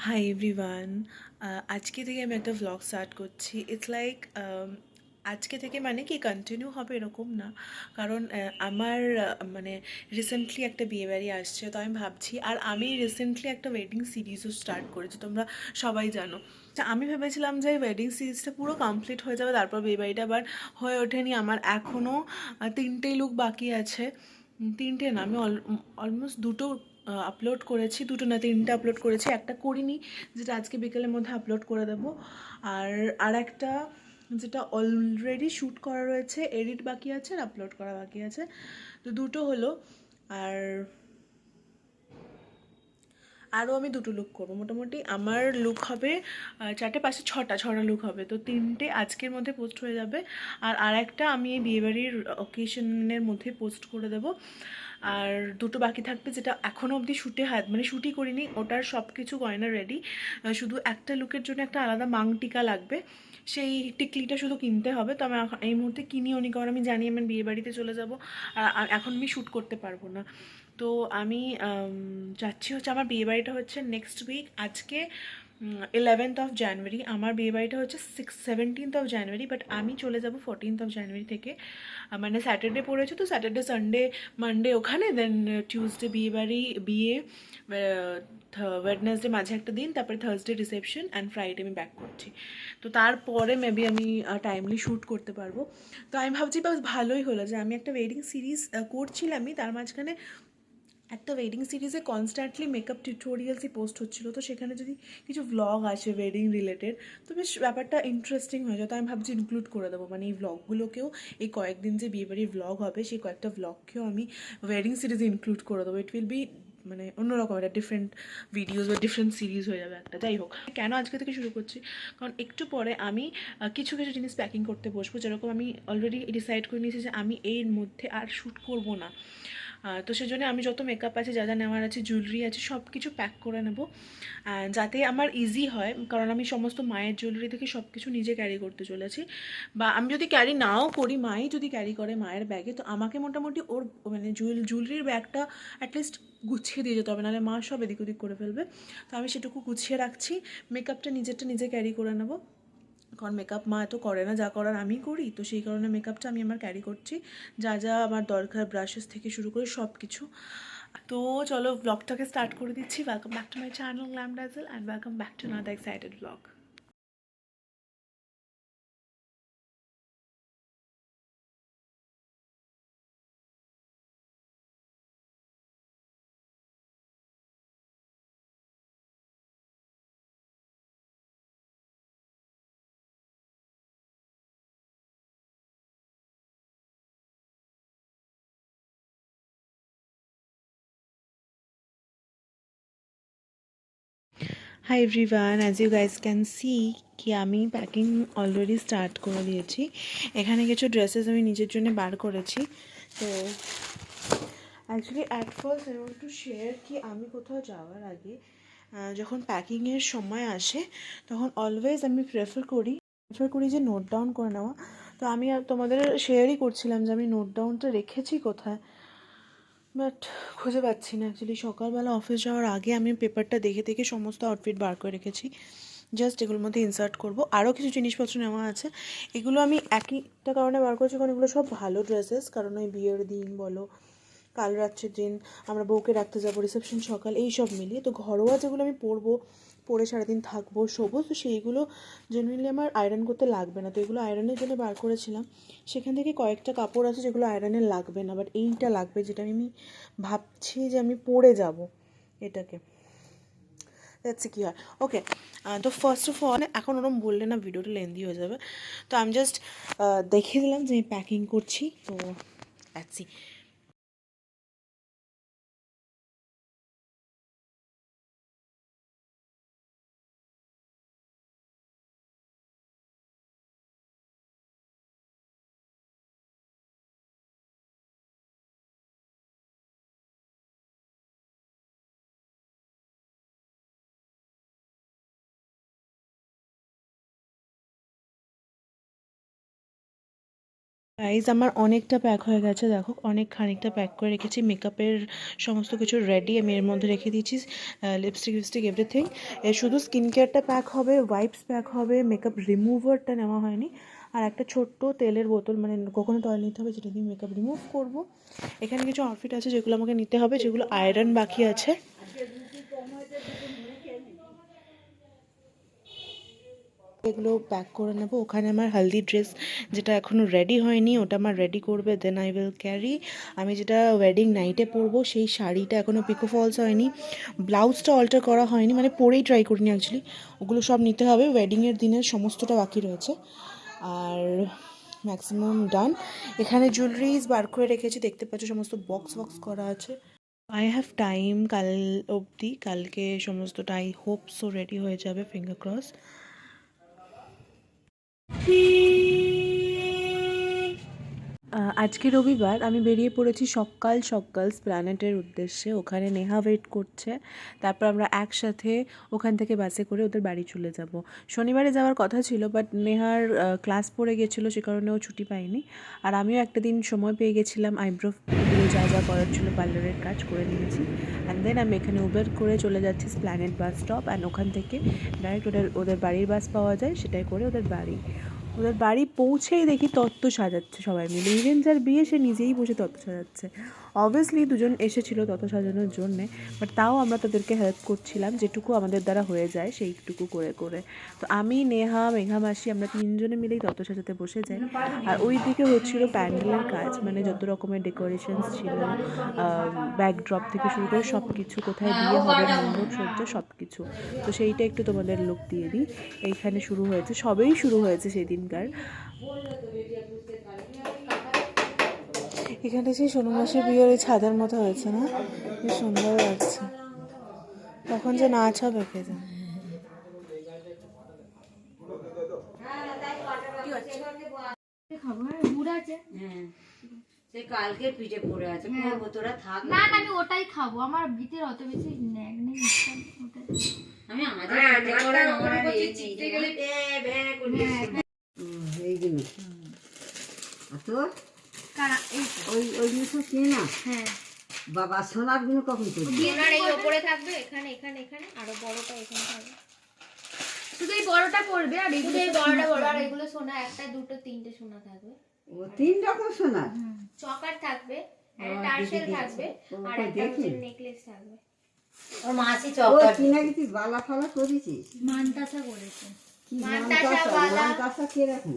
Hi everyone. আজকে থেকে আমি একটা ভ্লগ স্টার্ট করছি। ইটস লাইক আজকে থেকে মানে কি কন্টিনিউ হবে এরকম না, কারণ আমার মানে রিসেন্টলি একটা বিয়েবাড়ি আসছে, তো আমি ভাবছি। আর আমি রিসেন্টলি একটা ওয়েডিং সিরিজও স্টার্ট করেছি, তোমরা সবাই জানো। তা আমি ভেবেছিলাম যে ওয়েডিং সিরিজটা পুরো কমপ্লিট হয়ে যাবে, তারপর বিয়েবাড়িটা, বাট হয়ে ওঠেনি। আমার এখনও তিনটেই লুক বাকি আছে। তিনটে না, আমি অলমোস্ট দুটো আপলোড করেছি, দুটো না তিনটে আপলোড করেছি। একটা করিনি, যেটা আজকে বিকেলের মধ্যে আপলোড করে দেবো। আর একটা যেটা অলরেডি শ্যুট করা রয়েছে, এডিট বাকি আছে আর আপলোড করা বাকি আছে। তো দুটো হলো। আর আরও আমি দুটো লুক করবো। মোটামুটি আমার লুক হবে চারটে পাঁচটা ছটা লুক হবে। তো তিনটে আজকের মধ্যে পোস্ট হয়ে যাবে, আর একটা আমি এই বিয়েবাড়ির অকেশনের মধ্যে পোস্ট করে দেবো। আর দুটো বাকি থাকবে, যেটা এখনও অবধি শ্যুটে মানে শ্যুটই করিনি। ওটার সব কিছু গয়না রেডি, শুধু একটা লুকের জন্য একটা আলাদা মাং টিকা লাগবে। সেই টিকলিটা শুধু কিনতে হবে। তো আমি এই মুহূর্তে কিনিও নি, কারণ আমি জানি আমি বিয়েবাড়িতে চলে যাব, আর এখন আমি শ্যুট করতে পারবো না। তো আমি যাচ্ছি হচ্ছে, আমার বিয়েবাড়িটা হচ্ছে নেক্সট উইক। আজকে 11th of January, আমার বিয়েবাড়িটা হচ্ছে 17th of January, বাট আমি চলে যাব 14th of January থেকে। মানে স্যাটারডে পড়েছে, তো স্যাটারডে সানডে মানডে ওখানে, দেন টিউসডে বিয়ে, ওয়েডনেসডে মাঝে একটা দিন, তারপরে থার্সডে রিসেপশন, অ্যান্ড ফ্রাইডে আমি ব্যাক করছি। তো তারপরে মেবি আমি টাইমলি শ্যুট করতে পারবো। তো আমি ভাবছি বেশ ভালোই হলো যে আমি একটা ওয়েডিং সিরিজ করছিলামই, তার মাঝখানে একটা ওয়েডিং সিরিজে কনস্ট্যান্টলি মেকআপ টিউটোরিয়ালসই পোস্ট হচ্ছিলো। তো সেখানে যদি কিছু ভ্লগ আসে ওয়েডিং রিলেটেড, তো বেশ ব্যাপারটা ইন্টারেস্টিং হয়ে যায়। তো আমি ভাবছি ইনক্লুড করে দেবো, মানে এই ভ্লগগুলোকেও, এই কয়েকদিন যে বিয়েবাড়ির ভ্লগ হবে সেই কয়েকটা ভ্লগকেও আমি ওয়েডিং সিরিজে ইনক্লুড করে দেবো। ইট উইল বি মানে অন্যরকম একটা ডিফারেন্ট ভিডিওস বা ডিফারেন্ট সিরিজ হয়ে যাবে একটা। যাই হোক, কেন আজকে থেকে শুরু করছি, কারণ একটু পরে আমি কিছু কিছু জিনিস প্যাকিং করতে বসবো। যেরকম আমি অলরেডি ডিসাইড করে নিয়েছি যে আমি এর মধ্যে আর শ্যুট করবো না। তো সেজন্য আমি যত মেকআপ আছে, যা যা নেওয়ার আছে, জুয়েলারি আছে, সব কিছু প্যাক করে নেবো, যাতে আমার ইজি হয়। কারণ আমি সমস্ত মায়ের জুয়েলারি থেকে সব কিছু নিজে ক্যারি করতে চলেছি। বা আমি যদি ক্যারি নাও করি, মাই যদি ক্যারি করে মায়ের ব্যাগে, তো আমাকে মোটামুটি ওর মানে জুয়েলারির ব্যাগটা অ্যাটলিস্ট গুছিয়ে দিয়ে যেতে হবে, নাহলে মা সব এদিক ওদিক করে ফেলবে। তো আমি সেটুকু গুছিয়ে রাখছি। মেকআপটা নিজেরটা নিজে ক্যারি করে নেবো, কারণ মেকআপ মা এত করে না, যা করার আমি করি। তো সেই কারণে মেকআপটা আমি আমার ক্যারি করছি, যা যা আমার দরকার, ব্রাশেস থেকে শুরু করে সব কিছু। তো চলো ব্লগটাকে স্টার্ট করে দিচ্ছি। Welcome back to my channel Glamdazzle, and welcome back to another excited blog. Hi everyone, as you guys can see কি আমি প্যাকিং অলরেডি স্টার্ট করে দিয়েছি। এখানে কিছু ড্রেসেস আমি নিজের জন্য বার করেছি। তো actually at first I want to share কি আমি কোথাও যাওয়ার আগে যখন প্যাকিংয়ের সময় আসে, তখন অলওয়েজ আমি প্রেফার করি যে নোট ডাউন করে নেওয়া। তো আমি তোমাদের শেয়ারই করছিলাম যে আমি নোট ডাউনটা রেখেছি কোথায়, বাট খুঁজে পাচ্ছি না। অ্যাকচুয়ালি সকালবেলা অফিস যাওয়ার আগে আমি পেপারটা দেখে দেখে সমস্ত আউটফিট বার করে রেখেছি, জাস্ট এগুলোর মধ্যে ইনসার্ট করব। আরও কিছু জিনিসপত্র নেওয়া আছে, এগুলো আমি একইটা কারণে বার করছি, কারণ এগুলো সব ভালো ড্রেসেস। কারণ ওই বিয়ের দিন বলো, কাল রাত্রের দিন আমরা বউকে রাখতে যাবো, রিসেপশন সকাল, এই সব মিলিয়ে। তো ঘরোয়া যেগুলো আমি পরে সারাদিন থাকবো, শোবো, তো সেইগুলো জেনারেলি আমার আয়রন করতে লাগবে না। তো এগুলো আয়রনের জন্য বার করেছিলাম। সেখান থেকে কয়েকটা কাপড় আছে যেগুলো আয়রনের লাগবে না, বাট এইটা লাগবে, যেটা আমি ভাবছি যে আমি পরে যাব এটাকে। দ্যাটস কি হয়। ওকে, তো ফার্স্ট অফ অল, এখন ওরম বললে না ভিডিওটা লেন্দি হয়ে যাবে, তো আমি জাস্ট দেখিয়ে দিলাম যে আমি প্যাকিং করছি। তো দ্যাটস গাইজ আমার অনেকটা প্যাক হয়ে গেছে, দেখো অনেক খানিকটা প্যাক করে রেখেছি। মেকআপের সমস্ত কিছু রেডি আমি এর মধ্যে রেখে দিয়েছি, লিপস্টিক এভরিথিং। এর শুধু স্কিন কেয়ারটা প্যাক হবে, ওয়াইপস প্যাক হবে, মেকআপ রিমুভারটা নেওয়া হয়নি, আর একটা ছোট্ট তেলের বোতল, মানে কোকোনাট অয়েল নিতে হবে, যেটা দিয়ে মেকআপ রিমুভ করবো। এখানে কিছু আউটফিট আছে যেগুলো আমাকে নিতে হবে, যেগুলো আয়রন বাকি আছে। এগুলো প্যাক করে নেবো। ওখানে আমার হলদি ড্রেস যেটা এখনও রেডি হয়নি, ওটা আমার রেডি করবে, দেন আই উইল ক্যারি। আমি যেটা ওয়েডিং নাইটে পরবো সেই শাড়িটা এখনও পিকো ফলস হয়নি, ব্লাউজটা অল্টার করা হয়নি, মানে পরেই ট্রাই করিনি অ্যাকচুয়ালি। ওগুলো সব নিতে হবে, ওয়েডিংয়ের দিনের সমস্তটা বাকি রয়েছে, আর ম্যাক্সিমাম ডান। এখানে জুয়েলারিজ বার করে রেখেছি, দেখতে পাচ্ছ সমস্ত বক্স করা আছে। আই হ্যাভ টাইম কাল অবধি, কালকে সমস্তটা আই হোপ সো রেডি হয়ে যাবে, ফিঙ্গার ক্রস। আজকে রবিবার, আমি বেরিয়ে পড়েছি সকাল সকাল প্ল্যানেটের উদ্দেশ্যে। ওখানে নেহা ওয়েট করছে, তারপর আমরা একসাথে ওখান থেকে বাসে করে ওদের বাড়ি চলে যাব। শনিবারে যাওয়ার কথা ছিল, বাট নেহার ক্লাস পড়ে গেছিলো, সে কারণে ও ছুটি পায়নি। আর আমিও একটা দিন সময় পেয়ে গেছিলাম, আইব্রো যা করার ছিল পার্লারের কাজ করে নিয়েছি। অ্যান্ড দেন আমি এখানে উবের করে চলে যাচ্ছি প্ল্যানেট বাস স্টপ, অ্যান্ড ওখান থেকে ডাইরেক্ট ওদের বাড়ির বাস পাওয়া যায়, সেটাই করে ওদের বাড়ি পৌঁছেই দেখি তত্ত্ব সাজাচ্ছে সবাই মিলে। ইভেন যার বিয়ে সে নিজেই বসে তত্ত্ব সাজাচ্ছে। অবভিয়াসলি দুজন এসেছিলো তত্ত্ব সাজানোর জন্যে, বাট তাও আমরা তাদেরকে হেল্প করছিলাম, যেটুকু আমাদের দ্বারা হয়ে যায় সেইটুকু করে। তো আমি, নেহা, মেঘা মাসি, আমরা তিনজনে মিলেই তত্ত্ব সাজাতে বসে যাই। আর ওই দিকে হচ্ছিল প্যান্ডেলের কাজ, মানে যত রকমের ডেকোরেশনস ছিল, ব্যাকড্রপ থেকে শুরু করে সব কিছু, কোথায় বিয়ে হবে, মণ্ডপ সজ্জা সব কিছু। তো সেইটা একটু তোমাদের লুক দিয়ে দিই। এইখানে সবেই শুরু হয়েছে সেদিনকার। এখানে সেই সোনু মাসির বিয়ের ওই ছাদের মতো হয়েছে না, কি সুন্দর লাগছে। তখন যে নাচ হবে কে জানে। কালকে পিঠে পড়ে আছে, করবো তোরা থাক না। আমি ওটাই খাবো, আমার ভিতরে অত বেশি ন্যাক নেই। আমি এই জিনিস তোর ওই জিনিস কিনে না। হ্যাঁ বাবা, সোনার গুলো কখন করবি? সোনার এই উপরে থাকবে, এখানে এখানে এখানে, আরো বড়টা এখানে থাকবে। শুধু এই বড়টা পড়বে, আর শুধু এই বড়টা পড়বে, আর এগুলো সোনা একটা দুটো তিনটে সোনা থাকবে। ও তিন রকম সোনা, চকার থাকবে, একটা টার্সেল থাকবে, আর একটা হচ্ছে নেকলেস থাকবে। ওর মাসি চকার কিনা কি তুই বালা ফালা করেছিস? মানতাসা করেছে। কি মানতাসা বালা, মানতাসা কি রকম?